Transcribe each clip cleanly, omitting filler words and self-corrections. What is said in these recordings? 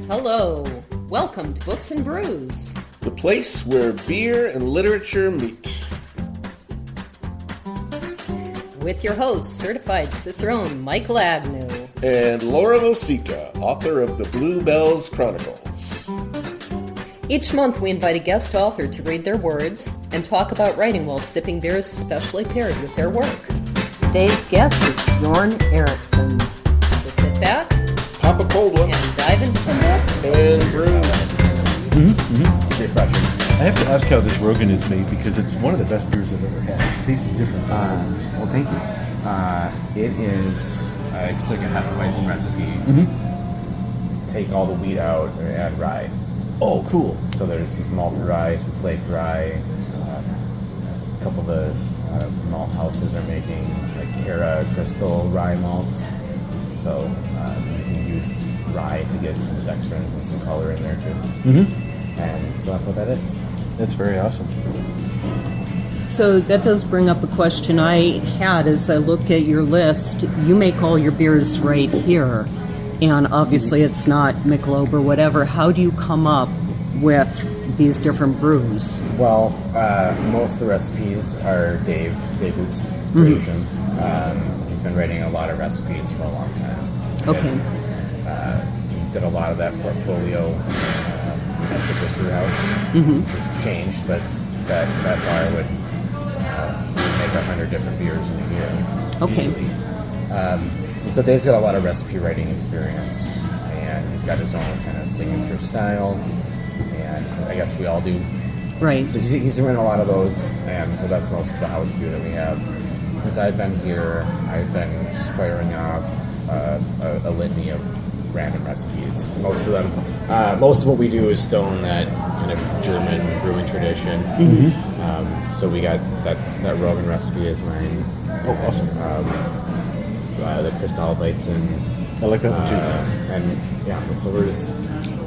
Hello, welcome to Books and Brews, the place where beer and literature meet. With your host, certified Cicerone Michael Agnew. And Laura Mosica, author of the Bluebells Chronicles. Each month we invite a guest author to read their words and talk about writing while sipping beers specially paired with their work. Today's guest is Bjorn Erickson. So sit back, pop a cold one, and dive into some books. And brew. Refreshing. I have to ask how this Rogan is made because it's one of the best beers I've ever had. It tastes different. Well, thank you. It is, if you took a Hefeweizen recipe, take all the wheat out and add rye. Oh, cool. So there's some malted rye, some flaked rye. A couple of the malt houses are making like Cara Crystal rye malts. So you can use rye to get some dextrins and some color in there too. And so that's what that is. That's very awesome. So that does bring up a question I had as I looked at your list. You make all your beers right here, and obviously it's not Michelob or whatever. How do you come up with these different brews? Well, most of the recipes are Dave Hoops Creations. He's been writing a lot of recipes for a long time. Okay. And, did a lot of that portfolio at the Hoops Brewery, which has changed, but that bar would make 100 different beers in a year, easily. And so Dave's got a lot of recipe writing experience, and he's got his own kind of signature style, and I guess we all do. Right. So he's written a lot of those, and so that's most of the house beer that we have. Since I've been here, I've been just firing off a litany of random recipes. Most of what we do is still in that kind of German brewing tradition. So we got that Rogan recipe is mine. Oh, awesome. The Kristallweizen. I like that one too. And yeah, so we're just...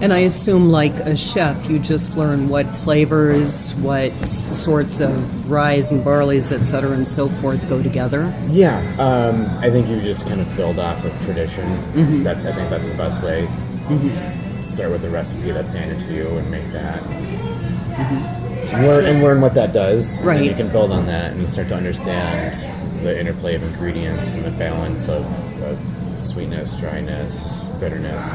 And I assume, like a chef, you just learn what flavors, what sorts of rye and barleys, et cetera, and so forth go together. Yeah, I think you just kind of build off of tradition. I think that's the best way. Start with a recipe that's handed to you and make that. And learn what that does. Right. And you can build on that, and you start to understand the interplay of ingredients and the balance of sweetness, dryness, bitterness.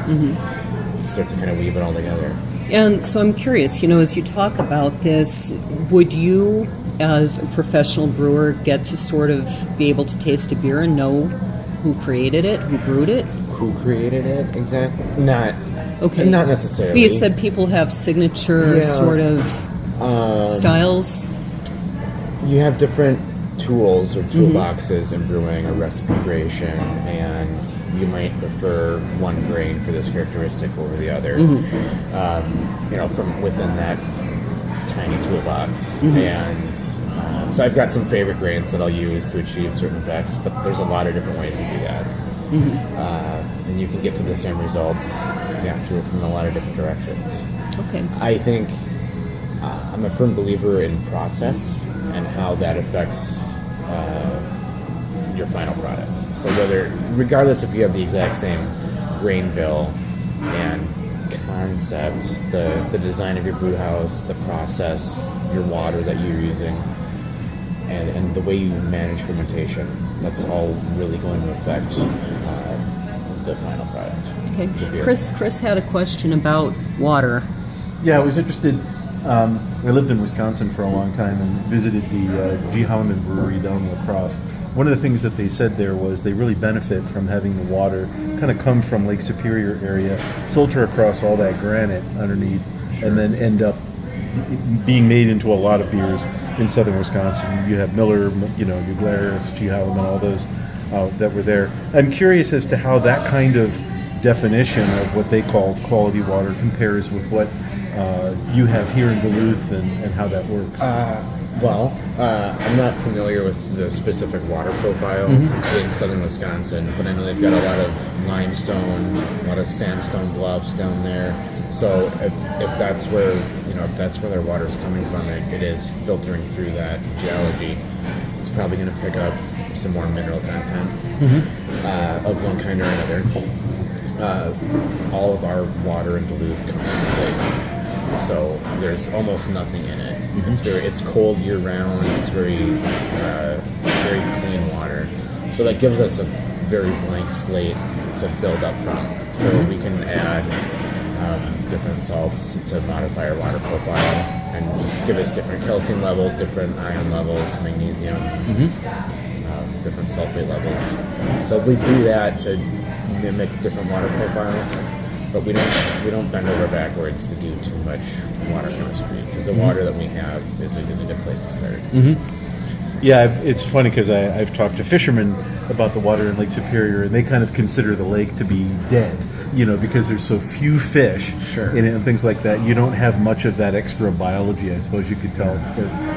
Start to kind of weave it all together. And so I'm curious, as you talk about this, would you, as a professional brewer, get to sort of be able to taste a beer and know who created it, who brewed it? Who created it, exactly? Not necessarily. But you said people have signature sort of styles. You have different tools or toolboxes in brewing or recipe creation, and you might prefer one grain for this characteristic over the other. From within that tiny toolbox. And so I've got some favorite grains that I'll use to achieve certain effects, but there's a lot of different ways to do that. And you can get to the same results from a lot of different directions. Okay. I think I'm a firm believer in process and how that affects your final product. So regardless if you have the exact same grain bill and concepts, the design of your brew house, the process, your water that you're using, and the way you manage fermentation, that's all really going to affect the final product. Okay. Chris had a question about water. Yeah, I was interested. I lived in Wisconsin for a long time and visited the G. Houman Brewery down in La Crosse. One of the things that they said there was they really benefit from having the water kind of come from Lake Superior area, filter across all that granite underneath, and then end up being made into a lot of beers in southern Wisconsin. You have Miller, New Glarus, G. Houman, all those that were there. I'm curious as to how that kind of definition of what they call quality water compares with what you have here in Duluth and how that works. I'm not familiar with the specific water profile in southern Wisconsin, but I know they've got a lot of limestone, a lot of sandstone bluffs down there. So if that's where their water's coming from, it is filtering through that geology. It's probably going to pick up some more mineral content of one kind or another. all of our water in Duluth comes from the lake, so there's almost nothing in it. It's cold year round. It's very clean water, so that gives us a very blank slate to build up from. So we can add different salts to modify our water profile and just give us different calcium levels, different ion levels, magnesium, different sulfate levels. So we do that to mimic different water profiles, but we don't bend over backwards to do too much water chemistry, because the water that we have is a good place to start. Yeah, it's funny because I've talked to fishermen about the water in Lake Superior, and they kind of consider the lake to be dead, because there's so few fish in it and things like that. You don't have much of that extra biology, I suppose you could tell,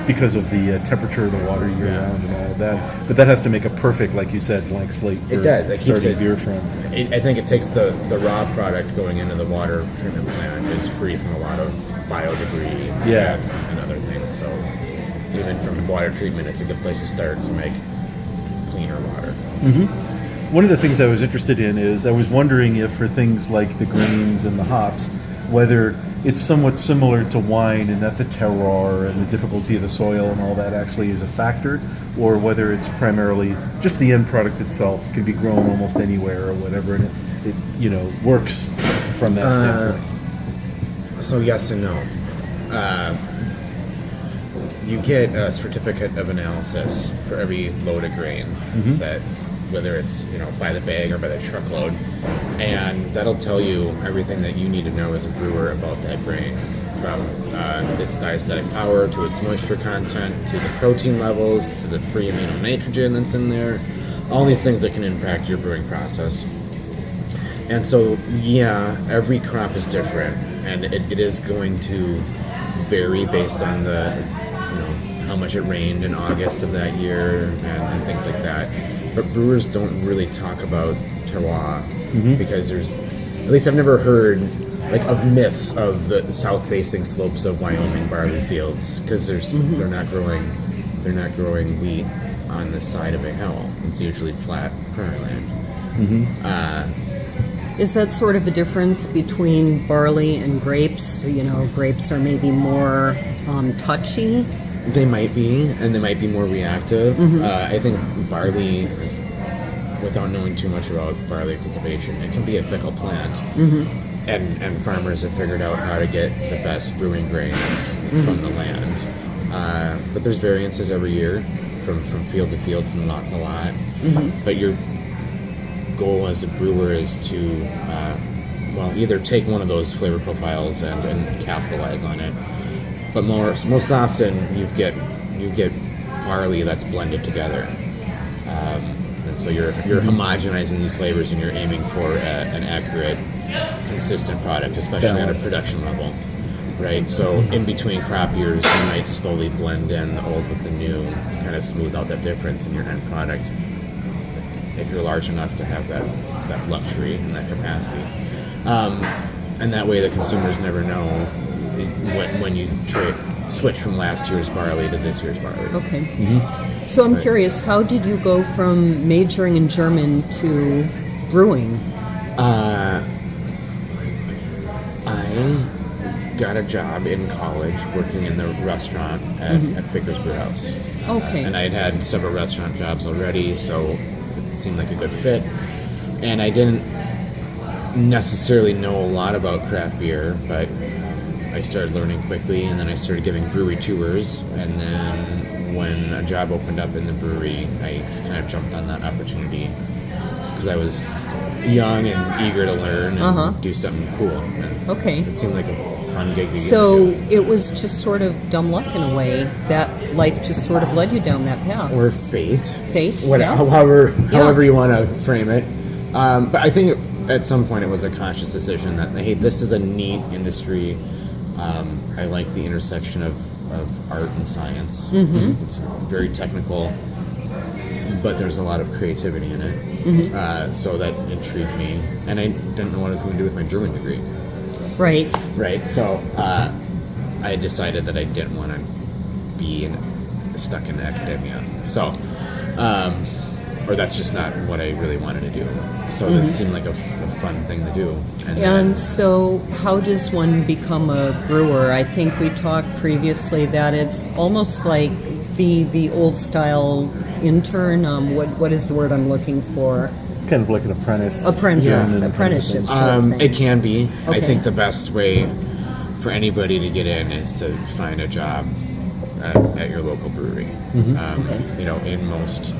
because of the temperature of the water year round and all of that. But that has to make a perfect, like you said, blank slate for starting beer from. I think it takes the raw product going into the water treatment plant is free from a lot of biodebris and other things. So even from water treatment, it's a good place to start to make cleaner water. One of the things I was interested in is I was wondering if for things like the grains and the hops, whether it's somewhat similar to wine in that the terroir and the difficulty of the soil and all that actually is a factor, or whether it's primarily just the end product itself can be grown almost anywhere or whatever, and it works from that standpoint. So yes and no. You get a certificate of analysis for every load of grain, that whether it's by the bag or by the truckload, and that'll tell you everything that you need to know as a brewer about that grain, from its diastatic power to its moisture content to the protein levels to the free amino nitrogen that's in there, all these things that can impact your brewing process. And so every crop is different, and it is going to vary based on the how much it rained in August of that year and things like that. But brewers don't really talk about terroir because at least I've never heard of myths of the south-facing slopes of Wyoming barley fields, because they're not growing wheat on the side of a hill. It's usually flat prairie land. Is that sort of a difference between barley and grapes? Grapes are maybe more touchy. They might be, and they might be more reactive. I think barley, without knowing too much about barley cultivation, it can be a fickle plant. And farmers have figured out how to get the best brewing grains from the land. But there's variances every year, from field to field, from lot to lot. But your goal as a brewer is to either take one of those flavor profiles and capitalize on it. But most often you get barley that's blended together, and so you're homogenizing these flavors, and you're aiming for an accurate, consistent product, especially at a production level, right? So in between crop years, you might slowly blend in the old with the new to kind of smooth out that difference in your end product, if you're large enough to have that luxury and that capacity, and that way the consumers never know when you switch from last year's barley to this year's barley. Okay. So I'm curious, how did you go from majoring in German to brewing? I got a job in college working in the restaurant at Ficker's Brew House. Okay. And I'd had several restaurant jobs already, so it seemed like a good fit. And I didn't necessarily know a lot about craft beer, but I started learning quickly, and then I started giving brewery tours, and then when a job opened up in the brewery, I kind of jumped on that opportunity because I was young and eager to learn and do something cool. And it seemed like a fun gig to get into. It was just sort of dumb luck in a way, that life just sort of led you down that path. Or fate. Fate, however you want to frame it. But I think at some point it was a conscious decision that, hey, this is a neat industry. I like the intersection of art and science. It's very technical, but there's a lot of creativity in it. So that intrigued me, and I didn't know what I was going to do with my German degree. Right. So I decided that I didn't want to be stuck in academia. So or that's just not what I really wanted to do. So this seemed like a fun thing to do. And so how does one become a brewer? I think we talked previously that it's almost like the old style intern. What is the word I'm looking for? Kind of like an apprentice. Apprenticeship sort of thing. It can be. I Okay. think the best way for anybody to get in is to find a job at your local brewery. Okay. You know, in most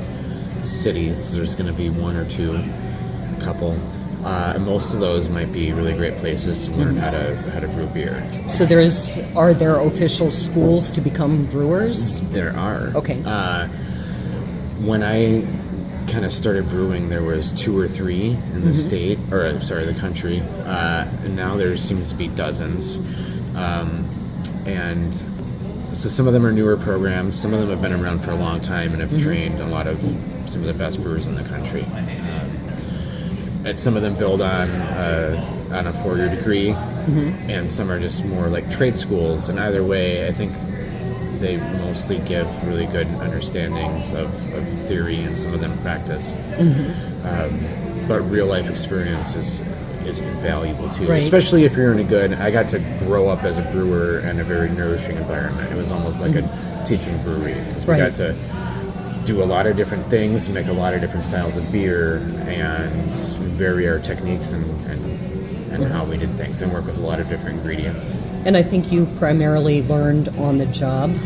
cities, there's going to be one or two, couple. And most of those might be really great places to learn how to brew beer. So are there official schools to become brewers? There are. Okay. When I kind of started brewing, there was 2 or 3 in the state, or sorry, the country. And now there seems to be dozens. And so some of them are newer programs. Some of them have been around for a long time and have trained some of the best brewers in the country. And some of them build on a 4-year degree, and some are just more like trade schools. And either way, I think they mostly give really good understandings of theory, and some of them practice. But real life experience is invaluable too, Right. especially if you're in a good. I got to grow up as a brewer in a very nourishing environment. It was almost like a teaching brewery, because we Right. got to do a lot of different things, make a lot of different styles of beer, and vary our techniques and how we did things, and work with a lot of different ingredients. And I think you primarily learned on the job.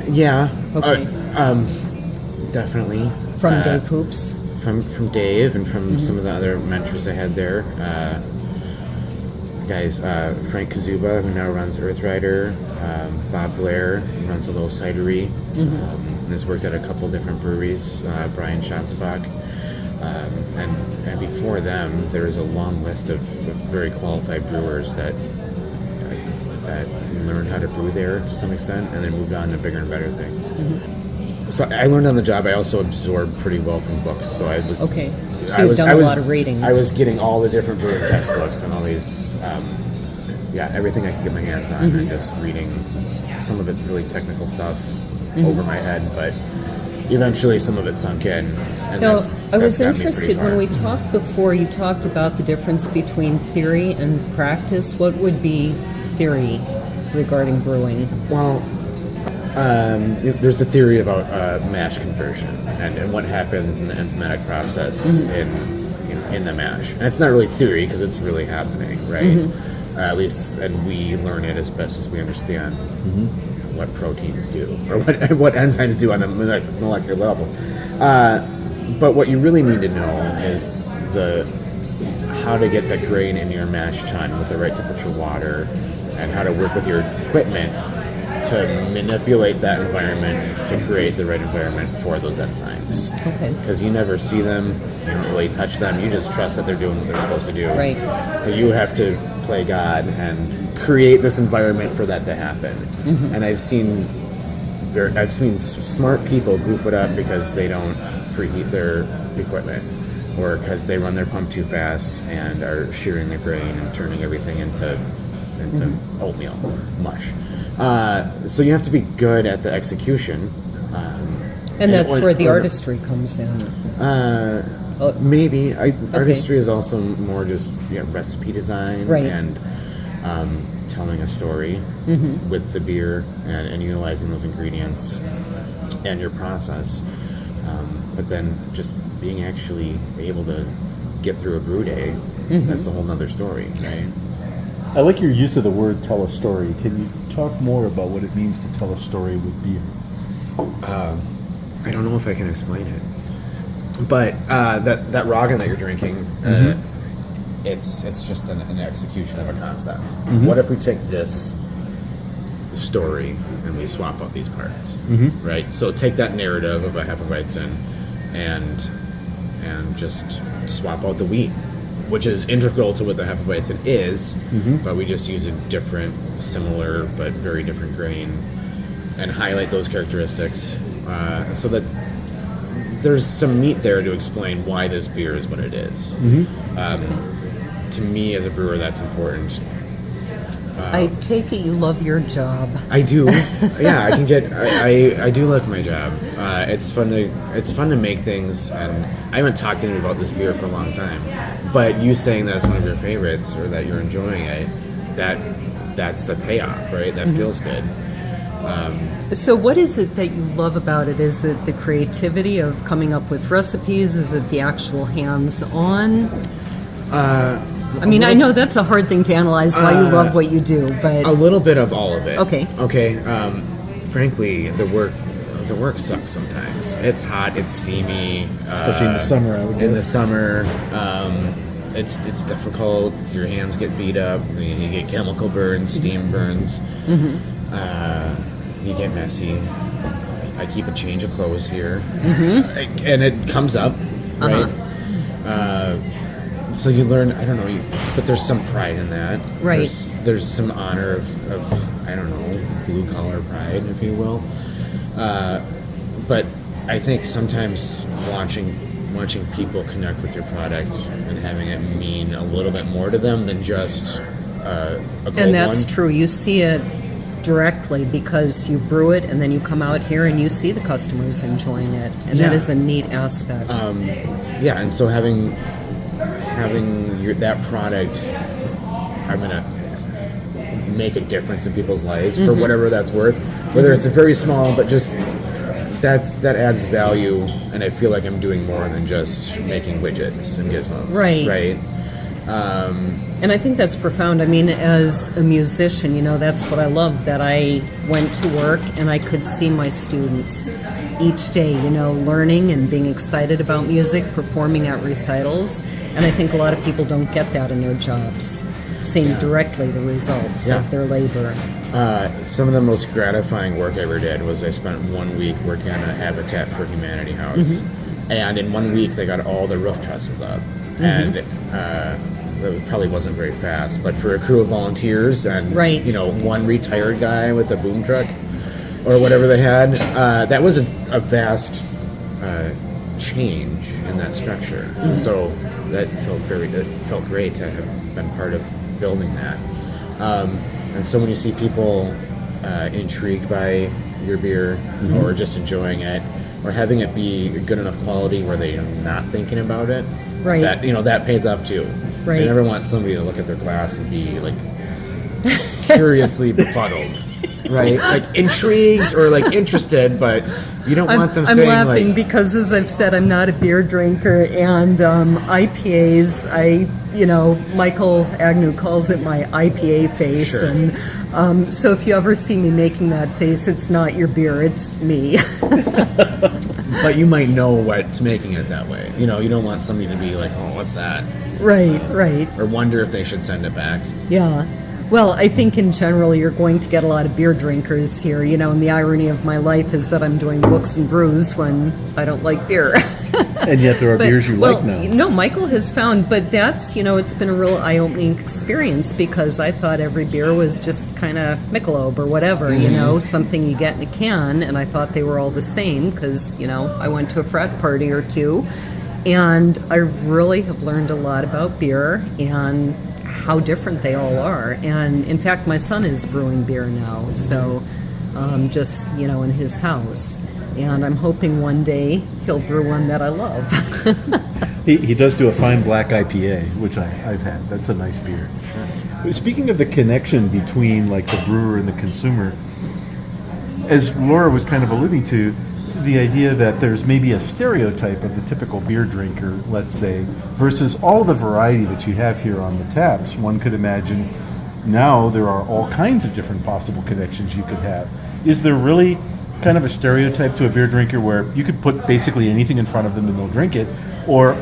Yeah. Okay. Definitely. From Dave Hoops. From Dave and from some of the other mentors I had there. Guys, Frank Kazuba, who now runs Earth Rider, Bob Blair, who runs a little cidery, has worked at a couple different breweries, Brian Schanzebach. And before them, there was a long list of very qualified brewers that learned how to brew there to some extent, and then moved on to bigger and better things. So I learned on the job. I also absorbed pretty well from books. So I was Okay. So you've done a lot of reading. I was getting all the different brewing textbooks and all these, everything I could get my hands on, and just reading. Some of it's really technical stuff over my head, but eventually some of it sunk in. And Now, that's I was got me pretty interested far. when we talked before, you talked about the difference between theory and practice. What would be theory regarding brewing? Well, there's a theory about mash conversion and what happens in the enzymatic process in the mash. And it's not really theory, because it's really happening, right? At least, and we learn it as best as we understand what proteins do, or what enzymes do on a molecular level. But what you really need to know is how to get that grain in your mash tun with the right temperature water, and how to work with your equipment to manipulate that environment to create the right environment for those enzymes. Okay. Because you never see them, you don't really touch them, you just trust that they're doing what they're supposed to do. Right. So you have to play God and create this environment for that to happen. And I've seen smart people goof it up because they don't preheat their equipment, or because they run their pump too fast and are shearing the grain and turning everything into oatmeal mush. So you have to be good at the execution. And that's where the artistry comes in. Maybe. Artistry is also more just recipe design, Right. and telling a story with the beer and utilizing those ingredients and your process. But then just being actually able to get through a brew day, that's a whole nother story, right? I like your use of the word "tell a story." Can you talk more about what it means to tell a story with beer? I don't know if I can explain it, but that Ragen that you're drinking, it's just an execution of a concept. What if we take this story and we swap out these parts, right? So take that narrative of a Hefeweizen and just swap out the wheat, which is integral to what the Hefeweizen is, but we just use a different, similar but very different grain, and highlight those characteristics, so that there's some meat there to explain why this beer is what it is. To me, as a brewer, that's important. I take it you love your job. I do. Yeah, I do like my job. It's fun to make things, and I haven't talked to anybody about this beer for a long time. But you saying that it's one of your favorites or that you're enjoying it, that's the payoff, right? That feels good. So what is it that you love about it? Is it the creativity of coming up with recipes? Is it the actual hands-on? I mean, I know that's a hard thing to analyze why you love what you do, but... A little bit of all of it. Okay. Frankly, the work sucks sometimes. It's hot, it's steamy. Especially in the summer, I would guess. In the summer, it's difficult. Your hands get beat up. I mean, you get chemical burns, steam burns. You get messy. I keep a change of clothes here. And it comes up, right? So you learn, I don't know, but there's some pride in that. Right. There's some honor of, I don't know, blue-collar pride, if you will. But I think sometimes watching people connect with your product and having it mean a little bit more to them than just a cold And that's one. true. You see it directly because you brew it and then you come out here and you see the customers enjoying it. And that is a neat aspect. Yeah, and so having that product, I'm gonna make a difference in people's lives for whatever that's worth. Whether it's a very small, but just that adds value, and I feel like I'm doing more than just making widgets and gizmos. Right. And I think that's profound. I mean, as a musician, you know, that's what I love, that I went to work and I could see my students each day, you know, learning and being excited about music, performing at recitals. And I think a lot of people don't get that in their jobs, seeing directly the results of their labor. Some of the most gratifying work I ever did was I spent 1 week working on a Habitat for Humanity house. And in 1 week, they got all the roof trusses up. And that probably wasn't very fast, but for a crew of volunteers and you know, one retired guy with a boom truck or whatever they had, that was a vast change in that structure. So that felt great to have been part of building that. And so when you see people intrigued by your beer or just enjoying it, or having it be good enough quality where they're not thinking about it, that, you know, that pays off too. I never want somebody to look at their glass and be like curiously befuddled, right? Like intrigued or like interested, but you don't want them saying like... I'm laughing because, as I've said, I'm not a beer drinker, and IPAs, Michael Agnew calls it my IPA face, and so if you ever see me making that face, it's not your beer, it's me. But you might know what's making it that way. You know, you don't want somebody to be like, oh, what's that? Right. Or wonder if they should send it back. Yeah. Well, I think in general you're going to get a lot of beer drinkers here, you know, and the irony of my life is that I'm doing books and brews when I don't like beer. And yet there are beers you like now. No, Michael has found, but that's, you know, it's been a real eye-opening experience because I thought every beer was just kind of Michelob or whatever, you know, something you get in a can, and I thought they were all the same because, you know, I went to a frat party or two, and I really have learned a lot about beer and how different they all are. And in fact, my son is brewing beer now, so just, you know, in his house. And I'm hoping one day he'll brew one that I love. He does do a fine black IPA, which I've had. That's a nice beer. Speaking of the connection between like the brewer and the consumer, as Laura was kind of alluding to, the idea that there's maybe a stereotype of the typical beer drinker, let's say, versus all the variety that you have here on the taps. One could imagine now there are all kinds of different possible connections you could have. Is there really kind of a stereotype to a beer drinker where you could put basically anything in front of them and they'll drink it? Or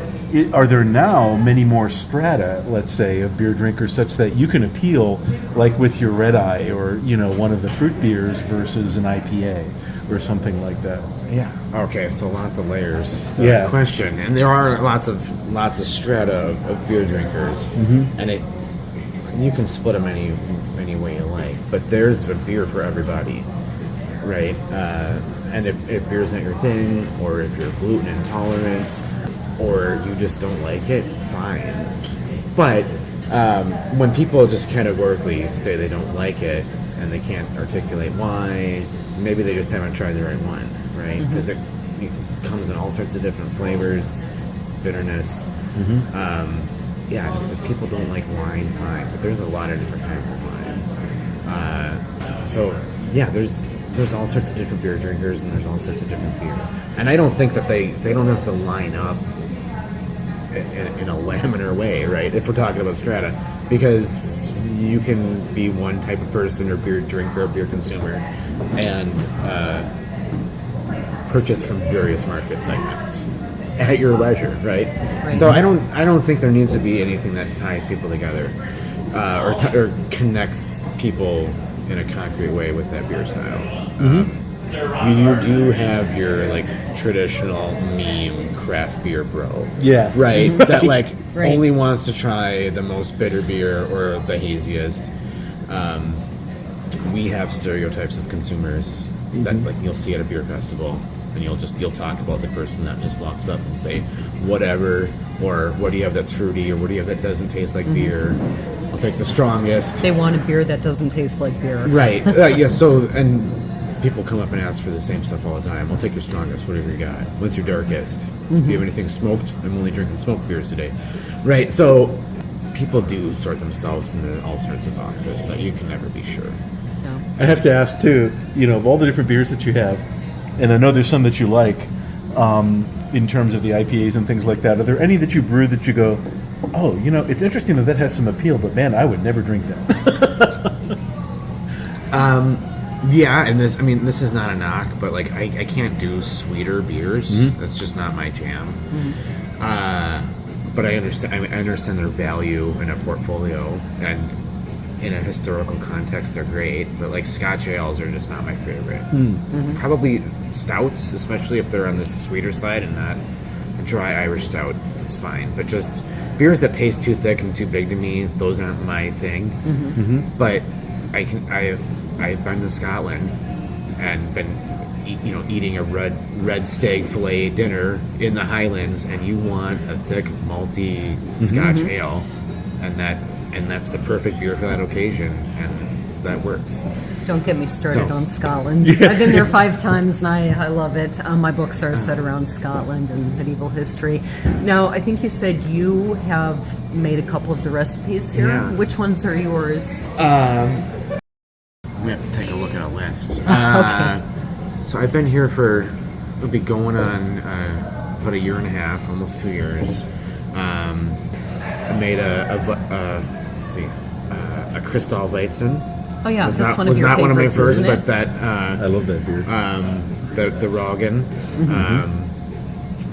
are there now many more strata, let's say, of beer drinkers such that you can appeal, like with your Red Eye or, you know, one of the fruit beers versus an IPA or something like that? Yeah. Okay, so lots of layers to that question. And there are lots of strata of beer drinkers. And you can split them any way you like. But there's a beer for everybody. Right, and if beer isn't your thing, or if you're gluten intolerant, or you just don't like it, fine. But When people just categorically say they don't like it and they can't articulate why, maybe they just haven't tried the right one, right? Because it comes in all sorts of different flavors, bitterness. If people don't like wine, fine, but there's a lot of different kinds of wine. There's all sorts of different beer drinkers, and there's all sorts of different beer. And I don't think that they don't have to line up in a laminar way, right? If we're talking about strata, because you can be one type of person or beer drinker or beer consumer and purchase from various market segments at your leisure, right? So I don't think there needs to be anything that ties people together or connects people in a concrete way with that beer style. You do have your like traditional meme craft beer bro, right? That like only wants to try the most bitter beer or the haziest. We have stereotypes of consumers that like you'll see at a beer festival, and you'll talk about the person that just walks up and say whatever, or what do you have that's fruity, or what do you have that doesn't taste like beer. I'll take the strongest. They want a beer that doesn't taste like beer. Right. So, and people come up and ask for the same stuff all the time. I'll take your strongest, whatever you got. What's your darkest? Do you have anything smoked? I'm only drinking smoked beers today. Right. So people do sort themselves into all sorts of boxes, but you can never be sure. No. I have to ask too, of all the different beers that you have, and I know there's some that you like, in terms of the IPAs and things like that, are there any that you brew that you go, oh, it's interesting that has some appeal, but man, I would never drink that? And this is not a knock, but like I can't do sweeter beers. That's just not my jam. But I understand their value in a portfolio, and in a historical context, they're great. But like Scotch ales are just not my favorite. Probably stouts, especially if they're on the sweeter side, and not a dry Irish stout is fine. But just beers that taste too thick and too big to me, those aren't my thing. But I've been to Scotland and been eating a red stag fillet dinner in the Highlands, and you want a thick malty Scotch ale, and that's the perfect beer for that occasion, and so that works. Don't get me started on Scotland. I've been there 5 times, and I love it. My books are set around Scotland and medieval history. Now, I think you said you have made a couple of the recipes here. Yeah. Which ones are yours? We have to take a look at a list. Okay. So I've been here it'll be going on about 1.5 years, almost 2 years. I made a Kristallweizen. Oh yeah, was that's not, one of was your not favorites, one of my first, isn't it? but that I love that beer. the Roggen.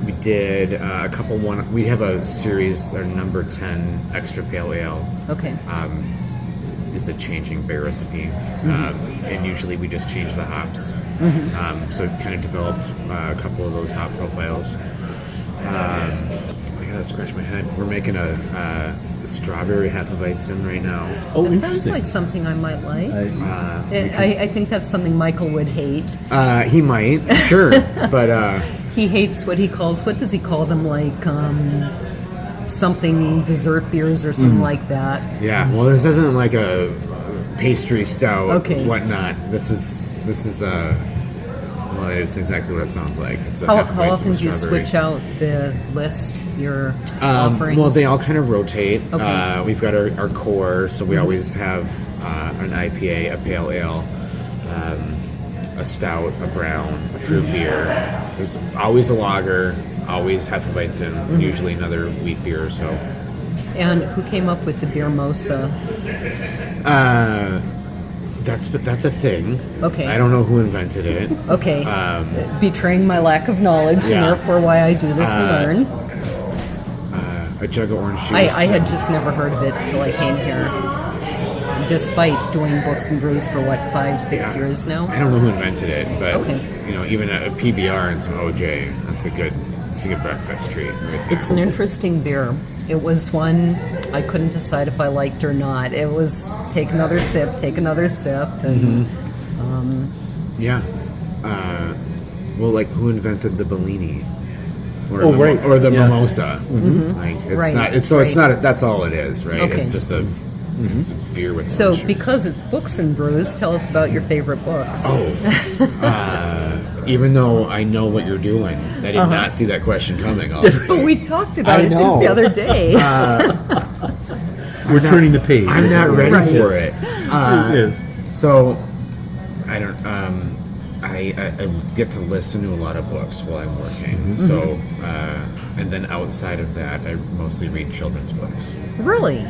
We did a couple we have a series, our number 10 extra pale ale. Okay. Is a changing beer recipe, and usually we just change the hops. So I've kind of developed a couple of those hop profiles. I gotta scratch my head. We're making a strawberry Hefeweizen right now. Oh, That interesting. sounds like something I might like. I I think that's something Michael would hate. He might, sure, but He hates what does he call them, like something dessert beers or something like that. yeah. Well, this isn't like a pastry stout, Okay. whatnot. This is well, it's exactly what it sounds like. It's a How Hefeweizen often with do you strawberry. switch out the list, your offerings? Well, they all kind of rotate. Okay. We've got our core, so we always have an IPA, a pale ale, a stout, a brown, a fruit beer. There's always a lager, always Hefeweizen, usually another wheat beer or so. And who came up with the beer mosa? That's a thing. Okay. I don't know who invented it. Okay. Betraying my lack of knowledge, and Yeah. therefore why I do this and learn. A jug of orange juice. I had just never heard of it till I came here, despite doing books and brews for 5-6 years now. I don't know who invented it, but Okay. even a PBR and some OJ, it's a good breakfast treat. Right there. It's an interesting beer. It was one I couldn't decide if I liked or not. It was take another sip, and Yeah. Well, like who invented the Bellini? or Oh, right. or the Yeah. mimosa. Like it's Right, not. It's, so it's right. not. That's all it is, right? Okay. It's just a, it's a beer with. So, orange juice. because it's books and brews, tell us about your favorite books. Even though I know what you're doing, I did not see that question coming. Obviously. But we talked about I it just know. the other day. We're turning the page. I'm not ready Right. for it. Yes. So, I don't. I get to listen to a lot of books while I'm working. So, and then outside of that, I mostly read children's books. Really?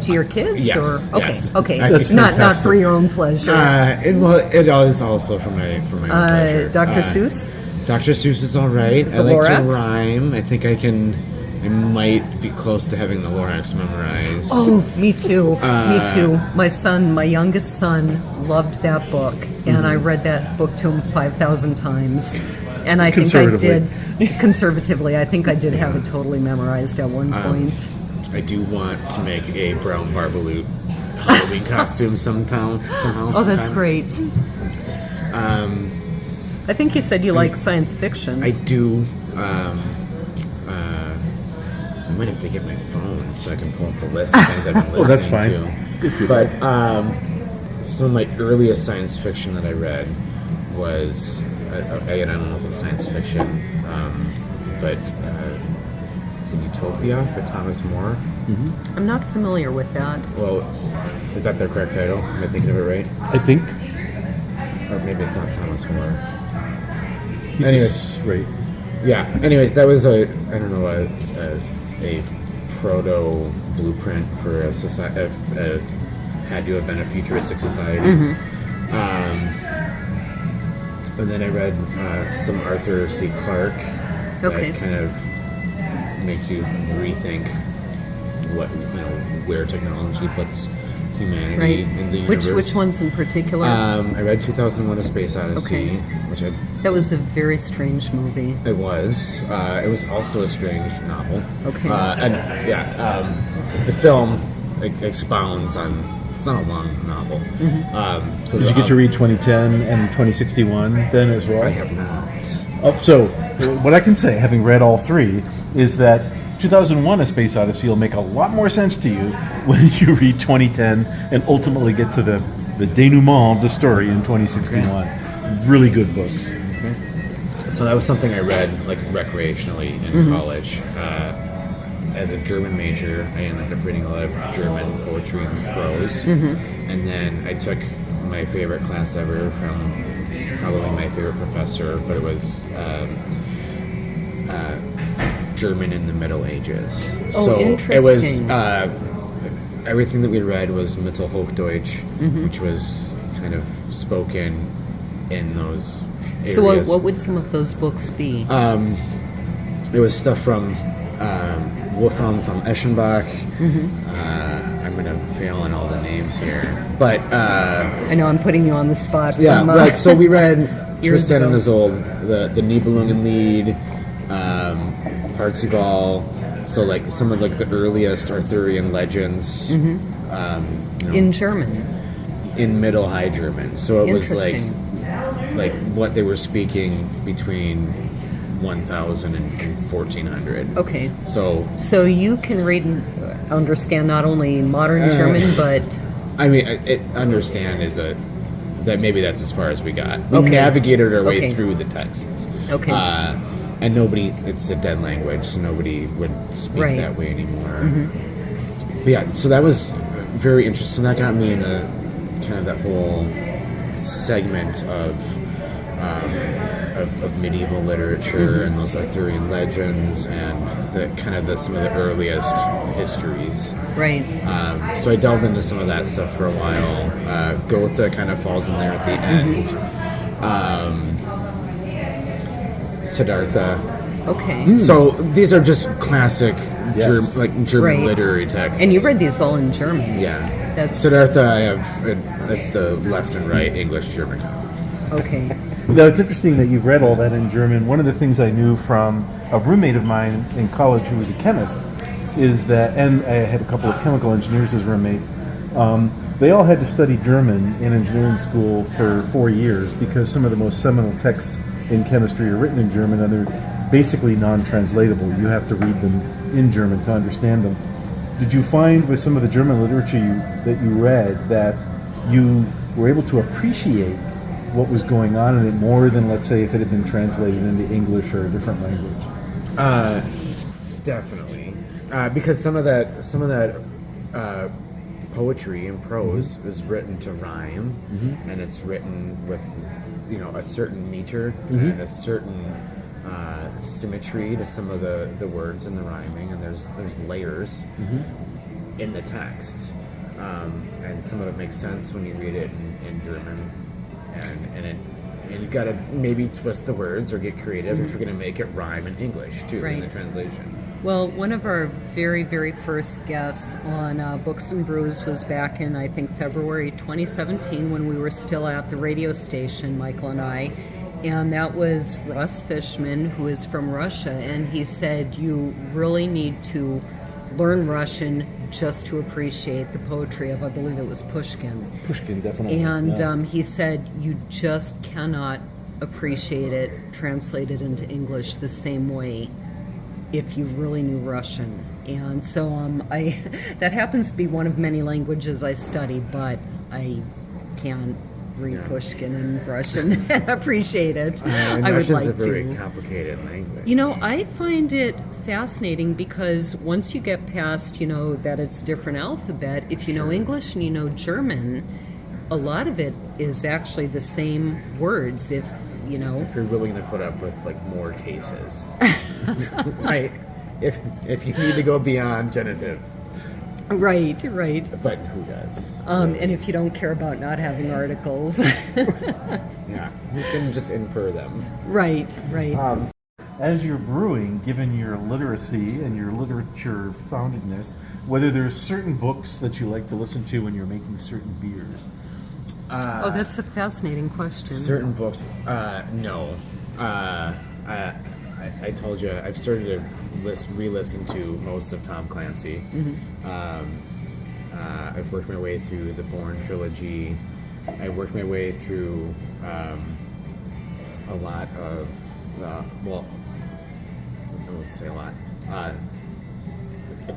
To your kids? Yes, Or okay, yes. okay. That's not fantastic. for your own pleasure. It is also for my own pleasure. Dr. Seuss? Dr. Seuss is all right. I The like to Lorax? rhyme. I think I might be close to having the Lorax memorized. Oh, me too. Me too. My youngest son loved that book, and I read that book to him 5,000 times. And I think I did, conservatively, I think I did have it totally memorized at one point. I do want to make a brown Barbaloot Halloween costume somehow. Oh, that's great. I think you said you like science fiction. I do. I might have to get my phone so I can pull up the list of things I've been listening Oh, that's fine. to. But some of my earliest science fiction that I read was, again, I don't know if it's science fiction, but it's Utopia by Thomas More. I'm not familiar with that. Well, is that their correct title? Am I thinking of it right? I think. Or maybe it's not Thomas More. He's Anyways. right. Yeah. Anyways, that was a proto blueprint for a society. Had to have been a futuristic society. And then I read some Arthur C. Clarke. Okay. That kind of makes you rethink where technology puts humanity Right. in the universe. Which ones in particular? I read 2001: A Space Odyssey, which That was a very strange movie. it was. It was also a strange novel. Okay. The film expounds on. It's not a long novel. So Did you get to read 2010 and 2061 then as well? I have not. So, what I can say, having read all three, is that 2001: A Space Odyssey will make a lot more sense to you when you read 2010 and ultimately get to the denouement of the story in 2061. Really good books. So that was something I read like recreationally in college. As a German major, I ended up reading a lot of German poetry and prose. And then I took my favorite class ever from probably my favorite professor, but it was German in the Middle Ages. Oh, so interesting. It was everything that we read was Mittelhochdeutsch, which was kind of spoken in those areas. So what would some of those books be? It was stuff from Wolfram from Eschenbach. I'm going to fail on all the names here. But, I know I'm putting you on the spot. yeah, from, like, so we read years Tristan and ago. Isolde, the Nibelungenlied, Parzival, so like some of like the earliest Arthurian legends. in German. In Middle High German. So it was Interesting. like what they were speaking between 1000 and 1400. Okay. So you can read and understand not only modern German, but I mean, understand is that maybe that's as far as we got. We Okay. navigated our way Okay. through the texts. Okay. And it's a dead language, so nobody would speak Right. that way anymore. But yeah, so that was very interesting. That got me into kind of that whole segment of medieval literature and those Arthurian legends and some of the earliest histories. right. So I delved into some of that stuff for a while. Goethe kind of falls in there at the end. Siddhartha. Okay. So these are just classic Yes. German Right. literary texts. And you read these all in German. Yeah. That's Siddhartha, I have. That's the left and right English-German copy. okay. Now, it's interesting that you've read all that in German. One of the things I knew from a roommate of mine in college who was a chemist is that, and I had a couple of chemical engineers as roommates, they all had to study German in engineering school for 4 years because some of the most seminal texts in chemistry are written in German, and basically non-translatable. You have to read them in German to understand them. Did you find with some of the German literature that you read that you were able to appreciate what was going on in it more than, let's say, if it had been translated into English or a different language? Definitely, because some of that poetry and prose is written to rhyme, and it's written with a certain meter and a certain symmetry to some of the words in the rhyming, and there's layers in the text, and some of it makes sense when you read it in German, and you gotta maybe twist the words or get creative if you're gonna make it rhyme in English too in the translation. Well, one of our very, very first guests on Books and Brews was back in, I think, February 2017 when we were still at the radio station, Michael and I. And that was Russ Fishman, who is from Russia. And he said, you really need to learn Russian just to appreciate the poetry of, I believe it was Pushkin. Pushkin, definitely. And he said, you just cannot appreciate it translated into English the same way if you really knew Russian. And so that happens to be one of many languages I study, but I can't read Pushkin in Russian and appreciate it. I would like Russian's a very to. complicated language. I find it fascinating because once you get past, that it's different alphabet, if you know English and you know German, a lot of it is actually the same words. If you're willing to put up with more cases, right? If you need to go beyond genitive, right. But who does? And if you don't care about not having articles, yeah, you can just infer them. Right. As you're brewing, given your literacy and your literature foundedness, whether there's certain books that you like to listen to when you're making certain beers. That's a fascinating question. Certain books, no. I told you I've started to re-listen to most of Tom Clancy. I've worked my way through the Bourne trilogy. I worked my way through a lot of I won't say a lot.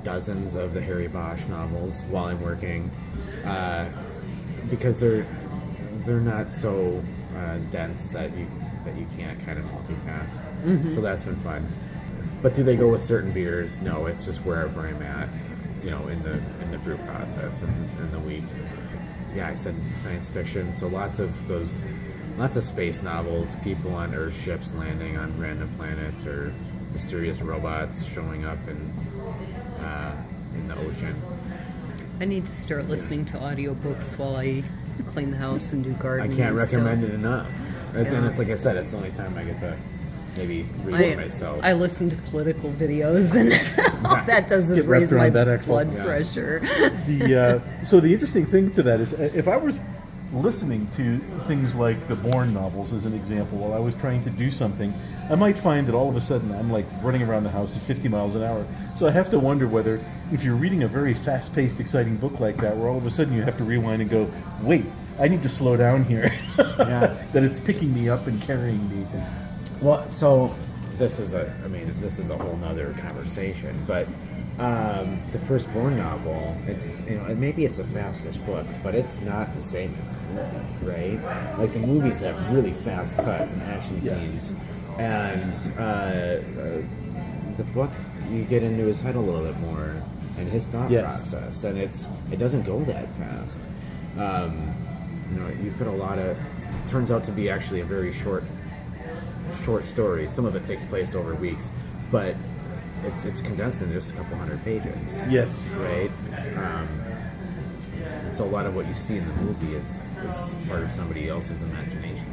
Dozens of the Harry Bosch novels while I'm working, because they're not so dense that you can't kind of multitask. So that's been fun. But do they go with certain beers? No, it's just wherever I'm at, in the brew process and in the week. Yeah, I said science fiction, so lots of space novels, people on Earth ships landing on random planets, or mysterious robots showing up in the ocean. I need to start listening to audiobooks while I clean the house and do gardening. I can't recommend stuff. it enough. And it's like I said, it's the only time I get to maybe read it myself. I listen to political videos, and all that does is Get wrapped raise my around that axle. blood pressure. So the interesting thing to that is, if I was listening to things like the Bourne novels as an example while I was trying to do something, I might find that all of a sudden I'm running around the house at 50 miles an hour. So I have to wonder whether, if you're reading a very fast-paced, exciting book like that, where all of a sudden you have to rewind and go, wait, I need to slow down here. That it's picking me up and carrying me. Well, so this is a whole nother conversation, but the first Bourne novel, maybe it's a fast-ish book, but it's not the same as the movie, right? Like, the movies have really fast cuts and action scenes, and the book, you get into his head a little bit more and his thought process, and it doesn't go that fast. You fit a lot of, turns out to be actually a very short story. Some of it takes place over weeks, but it's condensed in just a couple hundred pages. Yes. Right? And so a lot of what you see in the movie is part of somebody else's imagination.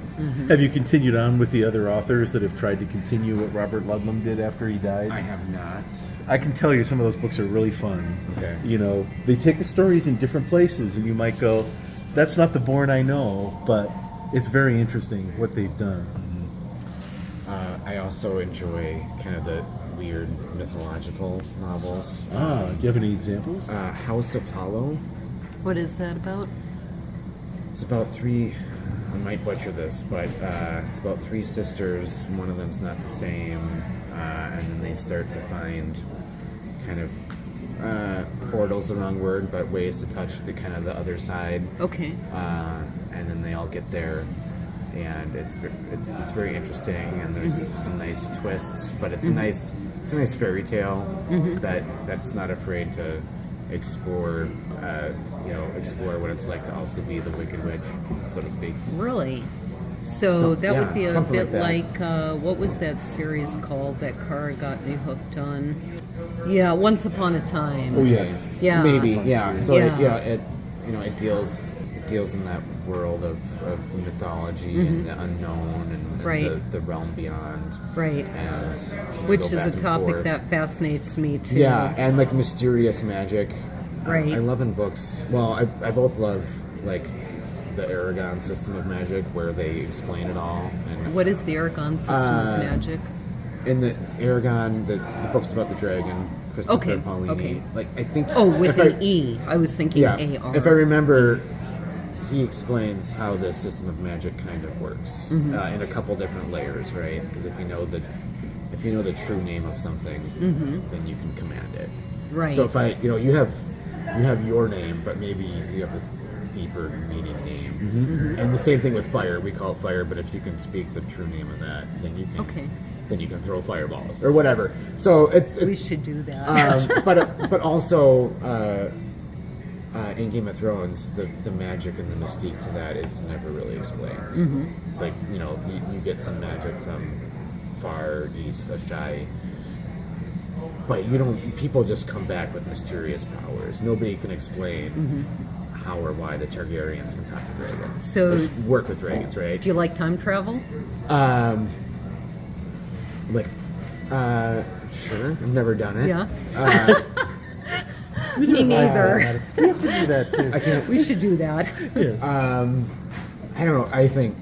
Have you continued on with the other authors that have tried to continue what Robert Ludlum did after he died? I have not. I can tell you some of those books are really fun. Okay. They take the stories in different places, and you might go, that's not the Bourne I know, but it's very interesting what they've done. I also enjoy kind of the weird mythological novels. Do you have any examples? House of Hollow. What is that about? It's about three I might butcher this, but it's about three sisters. One of them's not the same, and then they start to find kind of portals, the wrong word, but ways to touch the kind of the other side. Okay. And then they all get there, and it's very interesting, and there's some nice twists, but it's a nice fairy tale that's not afraid to explore what it's like to also be the Wicked Witch, so to speak. Really? So that would be a bit like what was that series called that Cara got me hooked on? Yeah, Once Upon a Time. Oh yes. Yeah. Maybe, yeah. So Yeah. it deals in that world of mythology and the unknown and Right. the realm beyond. Right. And Which go is back a and topic forth. that fascinates me too. Yeah, and like mysterious magic. Right. I love in books. Well, I both love like the Aragon system of magic where they explain it all. And What is the Aragon system of magic? in the Aragon, the books about the dragon, Christopher Okay, Paolini. okay. Like I think. Oh, with if an E. I was thinking Yeah. A-R. If I remember, he explains how the system of magic kind of works in a couple different layers, right? Because if you know the true name of something, then you can command it. Right. So if you have your name, but maybe you have a deeper meaning name. And the same thing with fire. We call it fire, but if you can speak the true name of that, then you can. Okay. Then you can throw fireballs or whatever. So it's We should do that. but also in Game of Thrones, the magic and the mystique to that is never really explained. Like you get some magic from far east, Ashai, but you don't. People just come back with mysterious powers. Nobody can explain how or why the Targaryens can talk to dragons. So- or work with dragons, right? Do you like time travel? Sure. I've never done it. Yeah. Me neither. We have to do that too. I can't. We should do that. Yes. I don't know. I think.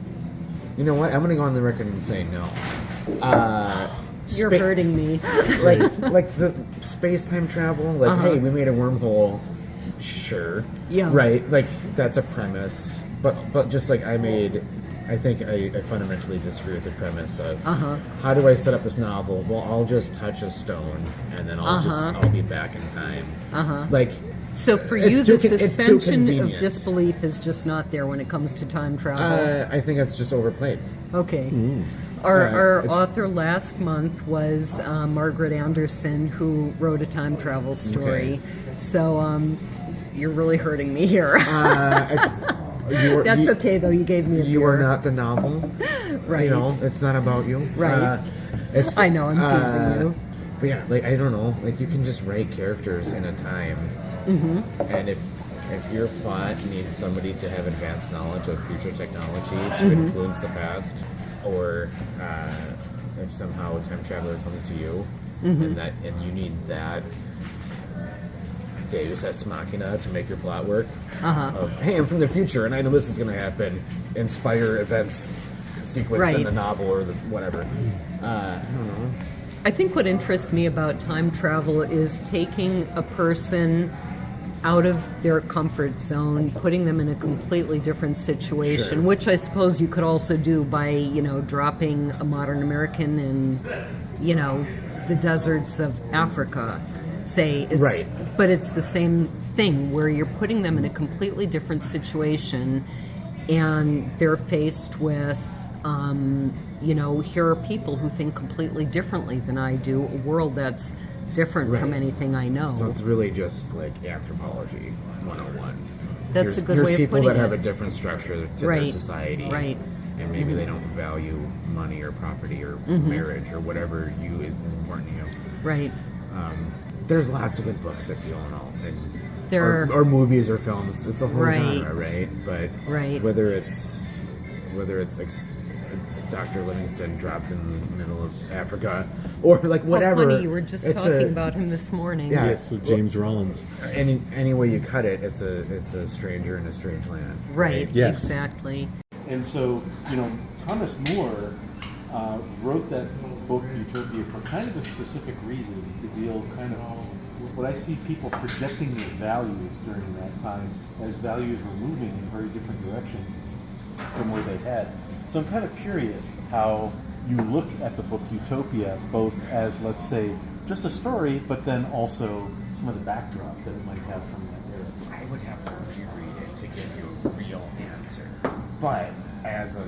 You know what? I'm gonna go on the record and say no. You're hurting me. like the space-time travel. Like, hey, we made a wormhole. Sure. Yeah. Right. Like that's a premise. But just like I think I fundamentally disagree with the premise of how do I set up this novel? Well, I'll just touch a stone and then I'll be back in time. Like. So for It's you, too the con- it's too suspension of convenient. disbelief is just not there when it comes to time travel. I think it's just overplayed. Okay. Our it's- author last month was Margaret Anderson, who wrote a time travel story. Okay. So you're really hurting me here. That's okay, though. You gave me a You beer. are not the novel. Right. You know, it's not about you. Right. I know, I'm teasing you. But yeah, like I don't know, like you can just write characters in a time, and if your plot needs somebody to have advanced knowledge of future technology to influence the past, or if somehow a time traveler comes to you and you need that Deus Ex Machina to make your plot work. Of hey, I'm from the future and I know this is going to happen. Inspire events sequence in the novel or the whatever. I don't know. I think what interests me about time travel is taking a person out of their comfort zone, putting them in a completely different situation, which I suppose you could also do by, dropping a modern American in, the deserts of Africa, say. Right. But it's the same thing where you're putting them in a completely different situation and they're faced with, here are people who think completely differently than I do, a world that's different from anything I know. So it's really just like anthropology 101. That's a good here's way of people putting that have it. a different structure to their society. Right. And maybe they don't value money or property or marriage or whatever is important to you. Right. There's lots of good books that deal in all, There or movies or films. It's a whole Right. genre, right? But Right. whether it's Dr. Livingston dropped in the middle of Africa, or like whatever. How funny, you were just talking about him this morning. Yeah. Yes, with James Rollins. Any way you cut it, it's a stranger in a strange land. Right, Yes. exactly. And so, Thomas More wrote that book, Utopia, for kind of a specific reason, to deal kind of with what I see people projecting their values during that time as values were moving in a very different direction. from where they had. So I'm kind of curious how you look at the book Utopia, both as, let's say, just a story, but then also some of the backdrop that it might have from that era. I would have to reread it to give you a real answer. But as a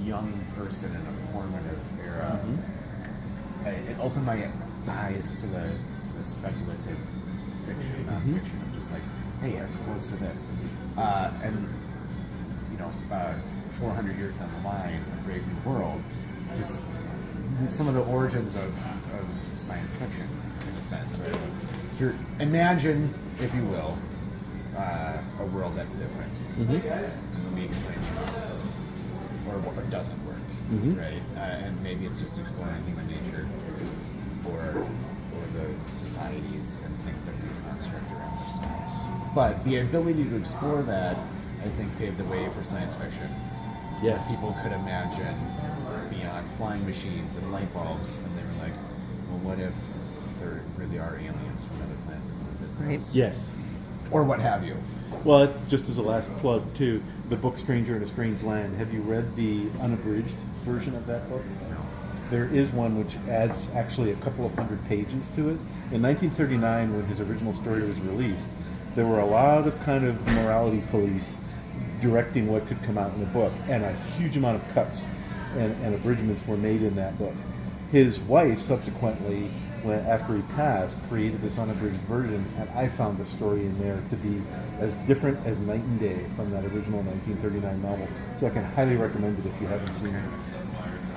young person in a formative era, it opened my eyes to the speculative fiction, non-fiction, of just like, hey, I'm close to this. And 400 years down the line, A Brave New World, just some of the origins of science fiction, in a sense, right? Imagine, if you will, a world that's different. And let me explain to you how it does, or what doesn't work, right? And maybe it's just exploring human nature, or the societies and things that we construct around ourselves. But the ability to explore that, I think, paved the way for science fiction. Yes. People could imagine beyond flying machines and light bulbs, and they were like, well, what if there really are aliens from another planet that come to visit Right. us? Yes. Or what have you. Well, just as a last plug, too, the book Stranger in a Strange Land. Have you read the unabridged version of that book? No. There is one which adds actually a couple of hundred pages to it. In 1939, when his original story was released, there were a lot of kind of morality police directing what could come out in the book, and a huge amount of cuts and abridgments were made in that book. His wife subsequently, after he passed, created this unabridged version, and I found the story in there to be as different as night and day from that original 1939 novel. So I can highly recommend it if you haven't seen it.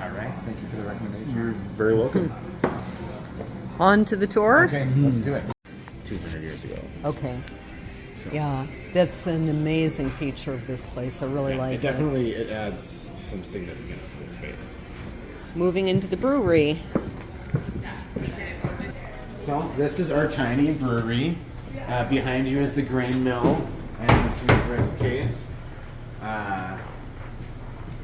All right. Thank you for the recommendation. You're very welcome. On to the tour? Okay, let's do it. 200 years ago. Okay. So. Yeah, that's an amazing feature of this place. I really like it. It adds some significance to the space. Moving into the brewery. So this is our tiny brewery. Behind you is the grain mill and the 3 grist case.